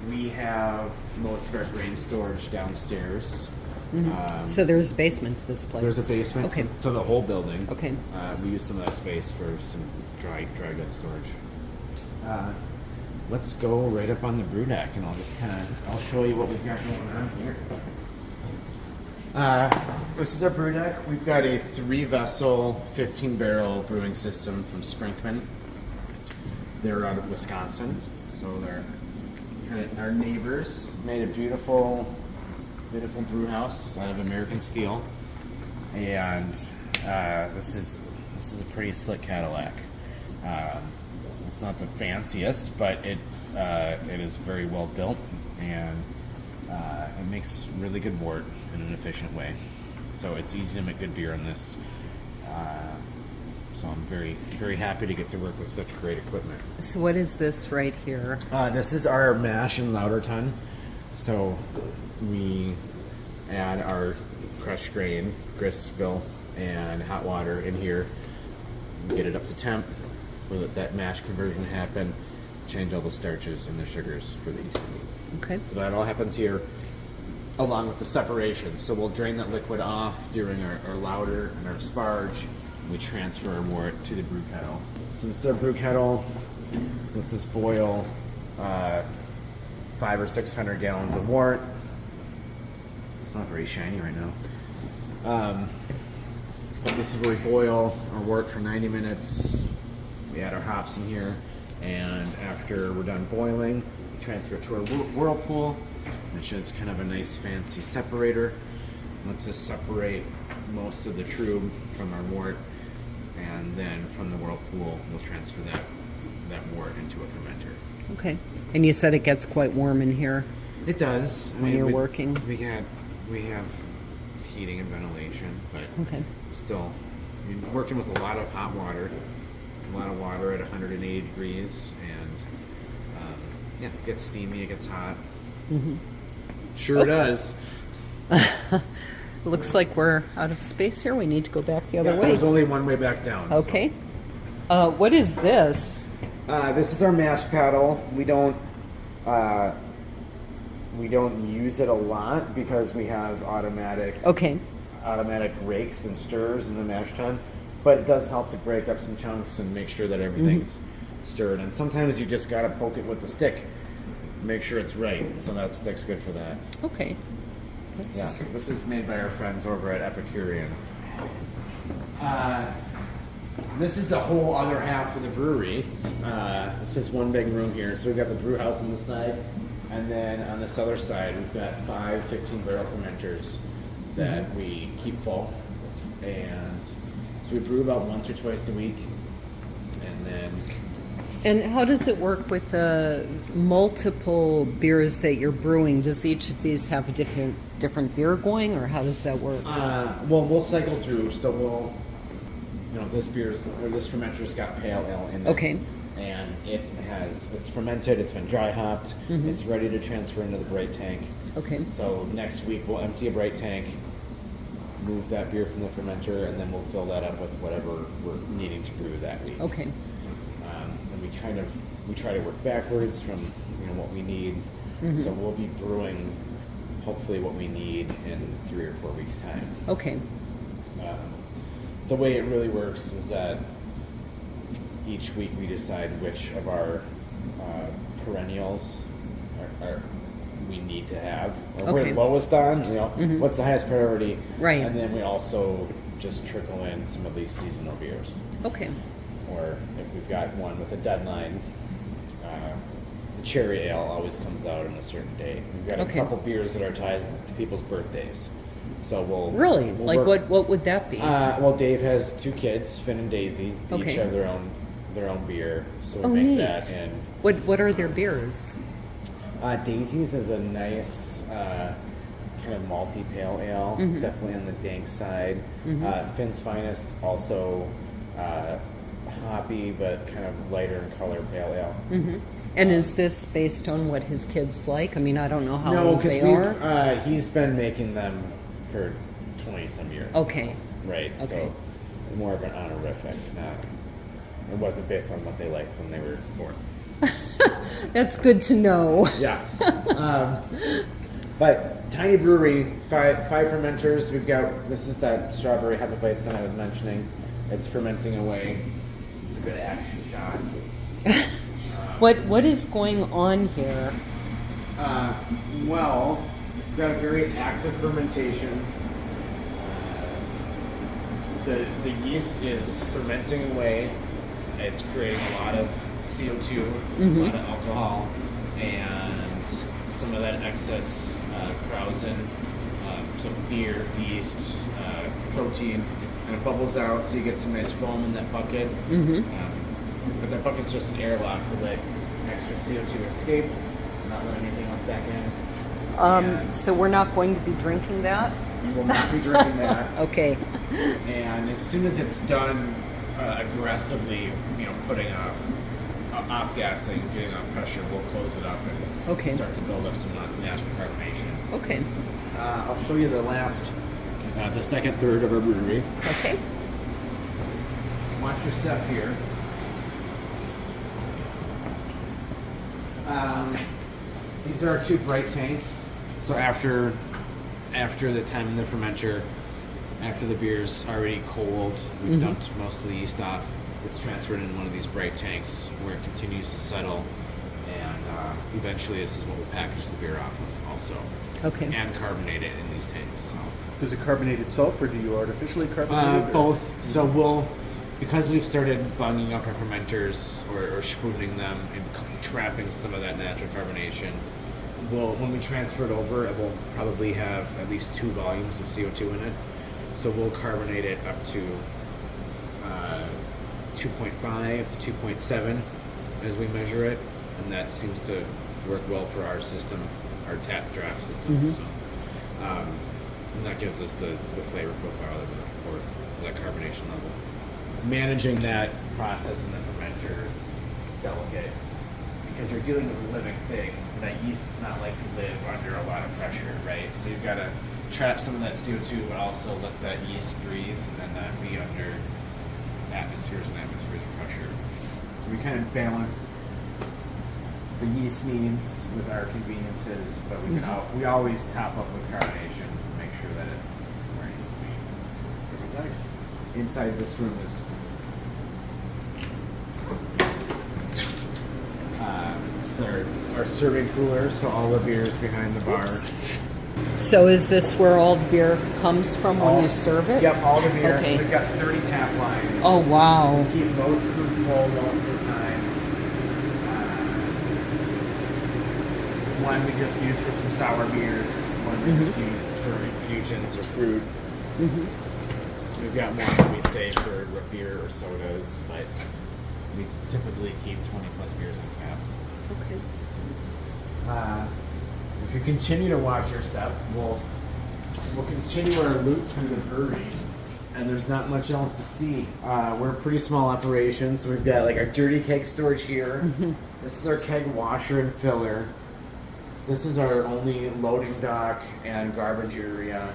We have most of our grain storage downstairs. So there's a basement to this place. There's a basement to the whole building. Okay. We use some of that space for some dry goods storage. Let's go right up on the brew deck, and I'll show you what we've got going on here. This is our brew deck. We've got a 3-vessel, 15-barrel brewing system from Sprinkman. They're out of Wisconsin, so they're our neighbors. Made a beautiful brew house out of American steel, and this is a pretty slick Cadillac. It's not the fanciest, but it is very well built, and it makes really good wort in an efficient way. So it's easy to make good beer on this. So I'm very, very happy to get to work with such great equipment. So what is this right here? This is our mash and lauter tun. So we add our crushed grain, grist spill, and hot water in here. Get it up to temp. We'll let that mash conversion happen. Change all the starches and the sugars for the yeast to meet. Okay. So that all happens here, along with the separation. So we'll drain that liquid off during our lauter and our sparge. We transfer our wort to the brew kettle. So this is our brew kettle. Lets us boil 500 or 600 gallons of wort. It's not very shiny right now. But this is where we boil our wort for 90 minutes. We add our hops in here, and after we're done boiling, we transfer it to our whirlpool, which is kind of a nice fancy separator. Lets us separate most of the trub from our wort, and then from the whirlpool, we'll transfer that wort into a fermenter. Okay. And you said it gets quite warm in here. It does. When you're working? We have heating and ventilation, but Okay. still, working with a lot of hot water, a lot of water at 180 degrees, and it gets steamy, it gets hot. Mm-hmm. Sure does. Looks like we're out of space here. We need to go back the other way. There's only one way back down. Okay. What is this? This is our mash paddle. We don't use it a lot because we have automatic rakes and stirrers in the mash tun, but it does help to break up some chunks and make sure that everything's stirred. And sometimes you just gotta poke it with the stick, make sure it's right. So that stick's good for that. Okay. Yeah, this is made by our friends over at Epicurean. This is the whole other half of the brewery. This is one big room here. So we've got the brew house on the side, and then on this other side, we've got 5 15-barrel fermenters that we keep full. And so we brew about once or twice a week. And then... And how does it work with the multiple beers that you're brewing? Does each of these have a different beer going, or how does that work? Well, we'll cycle through. So we'll, this fermenter's got pale ale in it. Okay. And it's fermented. It's been dry hopped. It's ready to transfer into the bright tank. Okay. So next week we'll empty a bright tank, move that beer from the fermenter, and then we'll fill that up with whatever we're needing to brew that week. Okay. And we try to work backwards from what we need. So we'll be brewing hopefully what we need in 3 or 4 weeks time. Okay. The way it really works is that each week we decide which of our perennials we need to have, or we're lowest on, what's the highest priority. Right. And then we also just trickle in some of these seasonal beers. Okay. Or if we've got one with a deadline, the cherry ale always comes out on a certain date. We've got a couple beers that are tied to people's birthdays. So we'll what would that be? Well, Dave has 2 kids, Finn and Daisy. They each have their own beer. So we make that. And what are their beers? Daisy's is a nice kind of malty pale ale, definitely on the dank side. Finn's Finest also hoppy but kind of lighter in color pale ale. And is this based on what his kids like? I mean, I don't know how old they are. He's been making them for 20-some years. Okay. Right. Okay. So more of an honorific. It wasn't based on what they liked when they were born. That's good to know. Yeah. But tiny brewery, 5 fermenters. We've got, this is that strawberry Hefeweizen I was mentioning. It's fermenting away. It's a good action shot. What is going on here? Well, we've got a very active fermentation. The yeast is fermenting away. It's creating a lot of CO2, a lot of alcohol, and some of that excess krausen, so beer, yeast, protein, and it bubbles out, so you get some nice foam in that bucket. But that bucket's just an airlock to let extra CO2 escape, not let anything else back in. So we're not going to be drinking that? We will not be drinking that. Okay. And as soon as it's done aggressively, putting off gassing, getting off pressure, we'll close it up and start to build up some natural carbonation. Okay. I'll show you the second third of our brewery. Okay. Watch your step here. These are our 2 bright tanks. So after the time in the fermenter, after the beer's already cold, we've dumped most of the yeast off. It's transferred into one of these bright tanks where it continues to settle, and eventually this is what we'll package the beer off of also. Okay. And carbonate it in these tanks. So. Does it carbonate itself, or do you artificially carbonate it? Both. So because we've started bunging up our fermenters or spooning them and trapping some of that natural carbonation, when we transfer it over, it will probably have at least 2 volumes of CO2 in it. So we'll carbonate it up to 2.5 to 2.7 as we measure it, and that seems to work well for our system, our tap draft system. So, and that gives us the flavor profile that we're looking for, that carbonation level. Managing that process in the fermenter is delicate because you're dealing with a living thing. That yeast does not like to live under a lot of pressure, right? So you've got to trap some of that CO2, but also let that yeast breathe and not be under atmospheres and atmospheric pressure. So we kind of balance the yeast needs with our conveniences, but we always top up with carbonation to make sure that it's where it needs to be. Very nice. Inside this room is serving cooler, so all the beer is behind the bar. Oops. So is this where all the beer comes from when you serve it? Yep, all the beer. Okay. So we've got 30 tap lines. Oh, wow. Keep most of them full most of the time. One we just use for some sour beers. One we just use for infusions or fruit. We've got one that we save for root beer or sodas, but we typically keep 20 plus beers on tap. Okay. If you continue to watch your step, we'll continue our loop through the brewery, and there's not much else to see. We're a pretty small operation, so we've got like our dirty keg storage here. This is our keg washer and filler. This is our only loading dock and garbage area.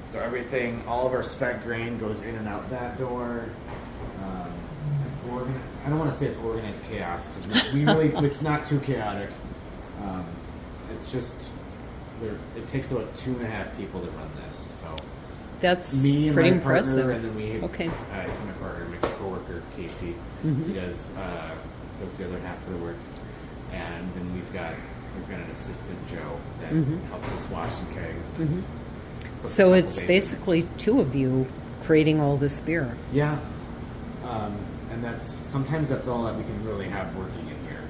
So everything, all of our spec grain goes in and out that door. I don't want to say it's organized chaos because we really it's not too chaotic. It's just it takes about 2.5 people to run this. So That's me and pretty my impressive. partner, and then we Okay. it's my partner, my coworker Casey. He does the other half of the work, and then we've got an assistant Joe that helps us wash some kegs. And put a So couple it's days in basically two of you creating all this beer. it. Yeah, and sometimes that's all that we can really have working in here.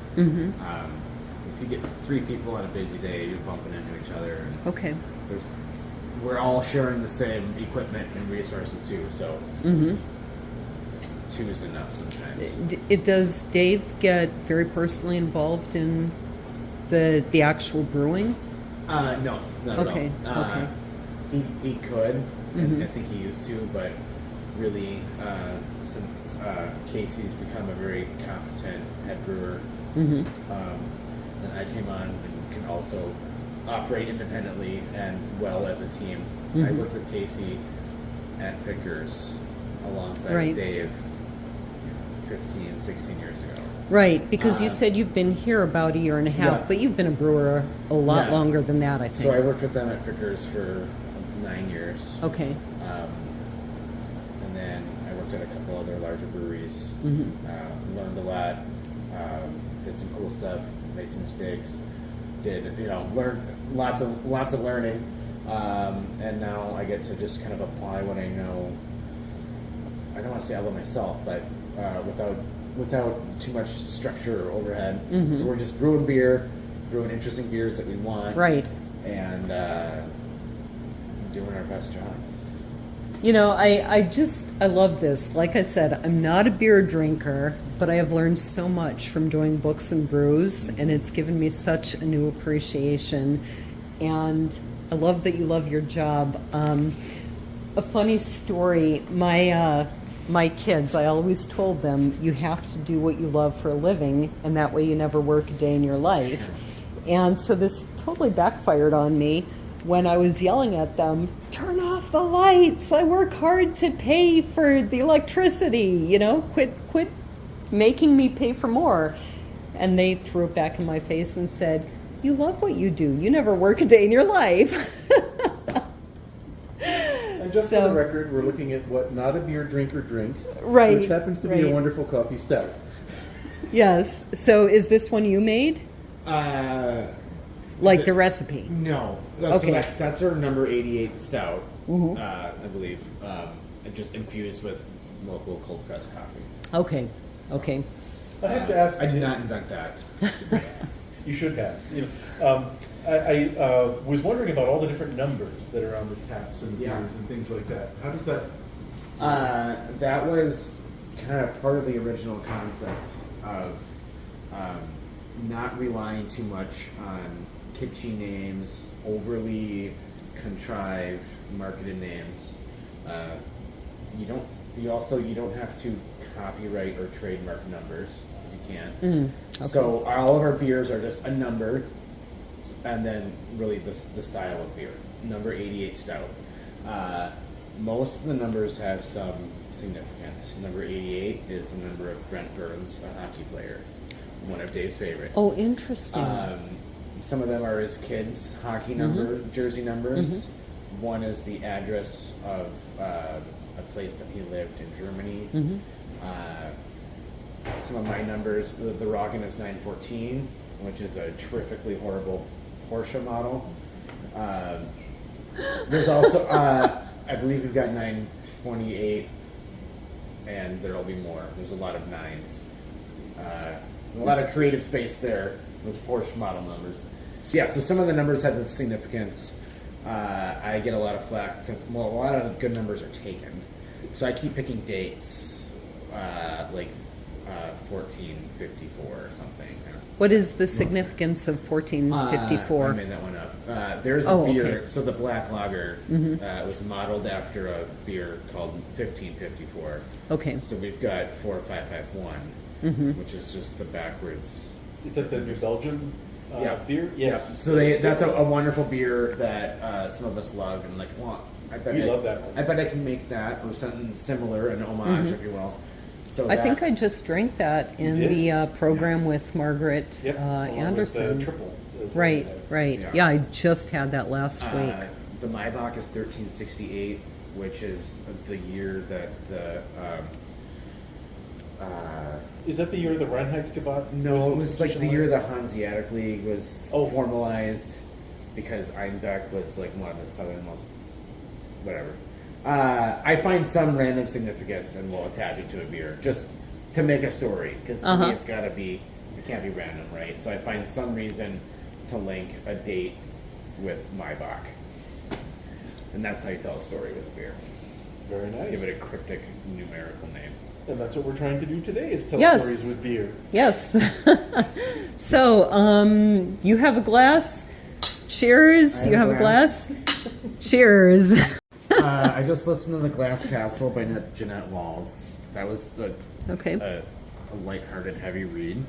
If you get 3 people on a busy day, you're bumping into each other. And Okay. we're all sharing the same equipment and resources too, so 2 is enough sometimes. Does Dave get very personally involved in the actual brewing? No, not at Okay, all. okay. He could, and I think he used to, but really, since Casey's become a very competent head brewer, and I came on and can also operate independently and well as a team. I worked with Casey at Vickers alongside Right. Dave 15, 16 years ago. Right, because you said you've been here about a year and a half, Yeah. but you've been a brewer a lot Yeah. longer than that, I think. So I worked with them at Vickers for 9 years. Okay. And then I worked at a couple other larger breweries. Learned a lot. Did some cool stuff. Made some mistakes. Learned lots of learning. And now I get to just kind of apply what I know. I don't want to say all by myself, but without too much structure or overhead. So we're just brewing beer, brewing interesting beers that we want. Right. And doing our best job. You know, I love this. Like I said, I'm not a beer drinker, but I have learned so much from doing books and brews, and it's given me such a new appreciation. And I love that you love your job. A funny story, my kids, I always told them, you have to do what you love for a living, and that way you never work a day in your life. And so this totally backfired on me when I was yelling at them, turn off the lights, I work hard to pay for the electricity, quit making me pay for more. And they threw it back in my face and said, you love what you do, you never work a day in your life. And just for the record, we're looking at what not a beer drinker drinks, Right, which happens to be right. a wonderful coffee stout. Yes, so is this one you made? Like the recipe? No. Okay. So that's our number 88 stout, I believe. And just infused with local cold pressed coffee. Okay, okay. I have to ask. I did not invent that. You should have. I was wondering about all the different numbers that are on the taps and the Yeah. beers and things like that. How does that? That was kind of part of the original concept of not relying too much on kitschy names, overly contrived marketed names. You don't have to copyright or trademark numbers, because you can't. Okay. So all of our beers are just a number, and then really the style of beer. Number 88 stout. Most of the numbers have some significance. Number 88 is the number of Brent Burns, a hockey player, one of Dave's favorite. Oh, interesting. Some of them are his kids' hockey number, jersey numbers. One is the address of a place that he lived in Germany. Some of my numbers, the Roggen is 914, which is a terrifically horrible Porsche model. There's also, I believe we've got 928, and there'll be more. There's a lot of 9s. A lot of creative space there with Porsche model numbers. Yeah, so some of the numbers have the significance. I get a lot of flack because, well, a lot of good numbers are taken. So I keep picking dates, like 1454 or something. What is the significance of 1454? I made that one up. There's a beer, okay. So the black lager was modeled after a beer called 1554. Okay. So we've got 4551, which is just the backwards. Is that the New Belgium beer? Yes. Yeah. So that's a wonderful beer that some of us love, and like, well, I bet love that one. I bet I can make that or something similar, an homage, if you will. So I think I just drank that in the program with Margaret Anderson. With, triple. Right. Yeah, I just had that last week. The Maibach is 1368, which is the year that the. Is that the year the Reinheitsgebot? No, it was like the year the Hanseatic League was formalized, because Einbeck was like one of the southernmost, whatever. I find some random significance and will attach it to a beer just to make a story, because to me it's got to be, it can't be random, right? So I find some reason to link a date with Maibach, and that's how you tell a story with a beer. Very nice. Give it a cryptic numerical name. And that's what we're trying to do today, is tell stories with beer. Yes. So, you have a glass. Cheers. You have a glass. Cheers. I just listened to The Glass Castle by Jeanette Walls. That was a lighthearted, heavy read.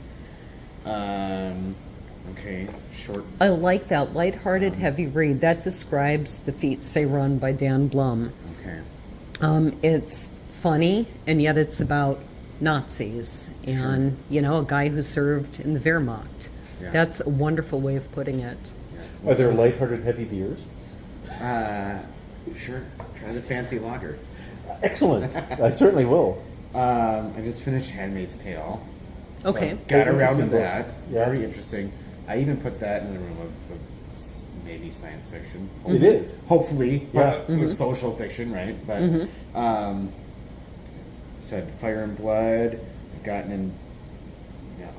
Short. I like that, lighthearted, heavy read. That describes The Feats They Run by Dan Blum. Okay. It's funny, and yet it's about Nazis and, a guy who served in the Wehrmacht. Yeah. That's a wonderful way of putting it. Yeah. Are there lighthearted, heavy beers? Sure. Try the fancy lager. Excellent. I certainly will. I just finished Handmaid's Tale. So okay. Got around to that. Yeah. Very interesting. I even put that in the room of maybe science fiction. It is. Hopefully. Yeah. It was social fiction, right? But said Fire and Blood. I've gotten in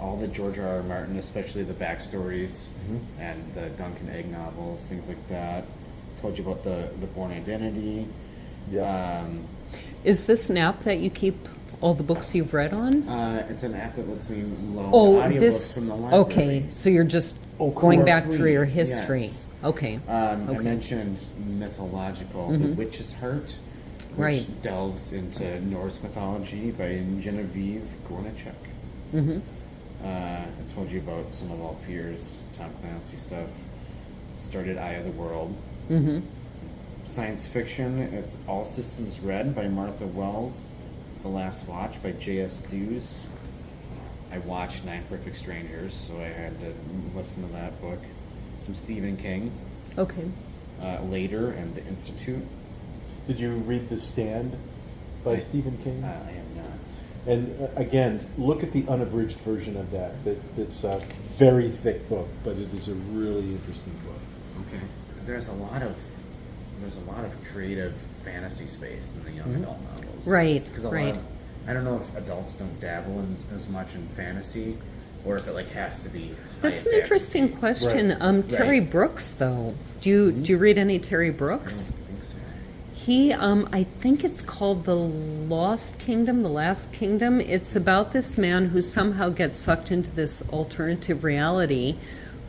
all the George R.R. Martin, especially the backstories and the Duncan Egg novels, things like that. Told you about the Born Identity. Yes. Is this an app that you keep all the books you've read on? It's an app that lets me loan audiobooks from the library. Okay, so you're just going back through your history. Yes. Okay. I mentioned mythological, The Witch's Heart, which delves into Norse mythology by Genevieve Gornichek. I told you about Some of All Fears, Tom Clancy stuff. Started Eye of the World. Science fiction, it's All Systems Red by Martha Wells. The Last Watch by J.S. Dews. I watched Nine Perfect Strangers, so I had to listen to that book. Some Stephen King. Okay. Later, and The Institute. Did you read The Stand by Stephen King? I have not. And again, look at the unabridged version of that. It's a very thick book, but it is a really interesting book. Okay. There's a lot of creative fantasy space in the young adult novels. Right. Because I don't know if adults don't dabble in as much in fantasy, or if it has to be. That's an interesting question. Right. Terry Brooks, though. Do you read any Terry Brooks? I don't think so. He, I think it's called The Lost Kingdom, The Last Kingdom. It's about this man who somehow gets sucked into this alternative reality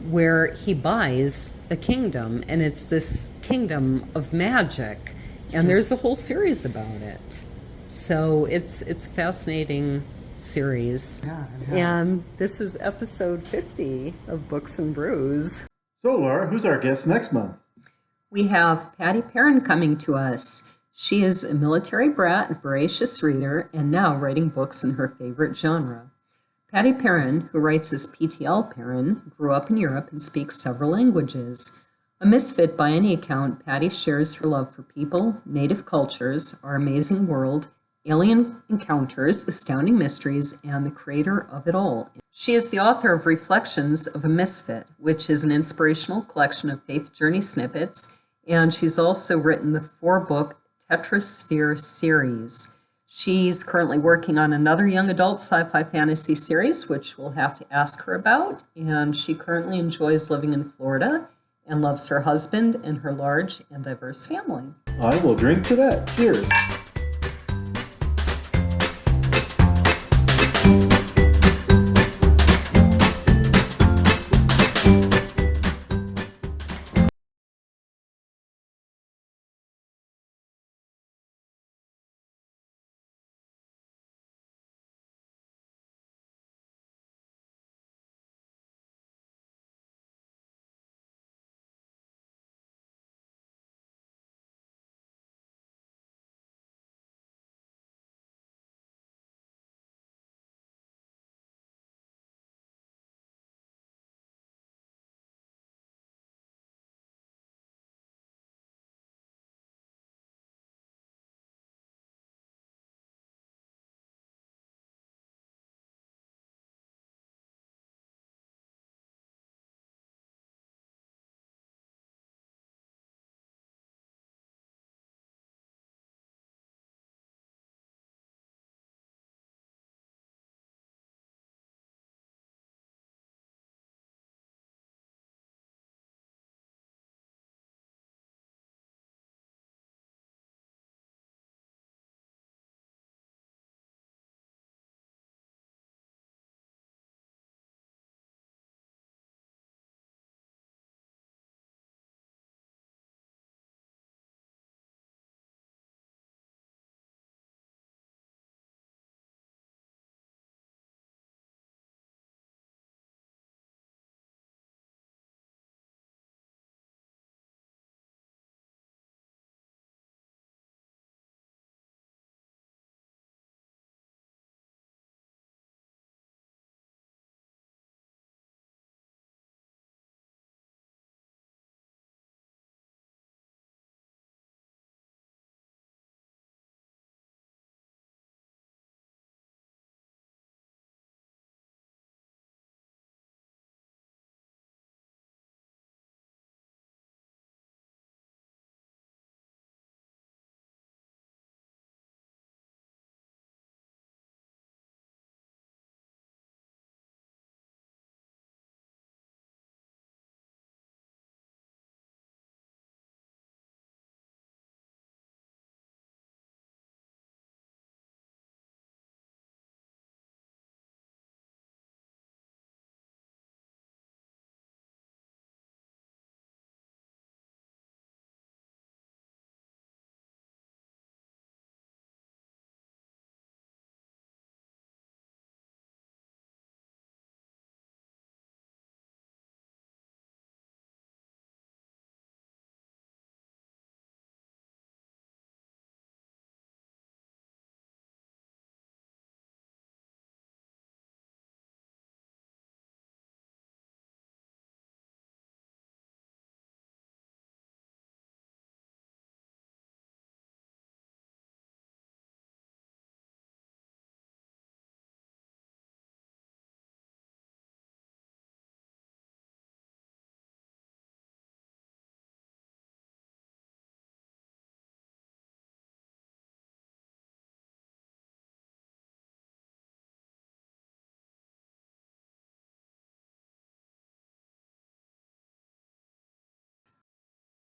where he buys a kingdom, and it's this kingdom of magic, and there's a whole series about it. So it's a fascinating series. Yeah, it has. And this is episode 50 of Books and Brews. So, Laura, who's our guest next month? We have Patty Perrin coming to us. She is a military brat and voracious reader, and now writing books in her favorite genre. Patty Perrin, who writes as PTL Perrin, grew up in Europe and speaks several languages. A misfit by any account, Patty shares her love for people, native cultures, our amazing world, Alien Encounters, Astounding Mysteries, and the creator of it all. She is the author of Reflections of a Misfit, which is an inspirational collection of faith journey snippets, and she's also written the 4-book Tetrasphere series. She's currently working on another young adult sci-fi fantasy series, which we'll have to ask her about, and she currently enjoys living in Florida and loves her husband and her large and diverse family. I will drink to that. Cheers.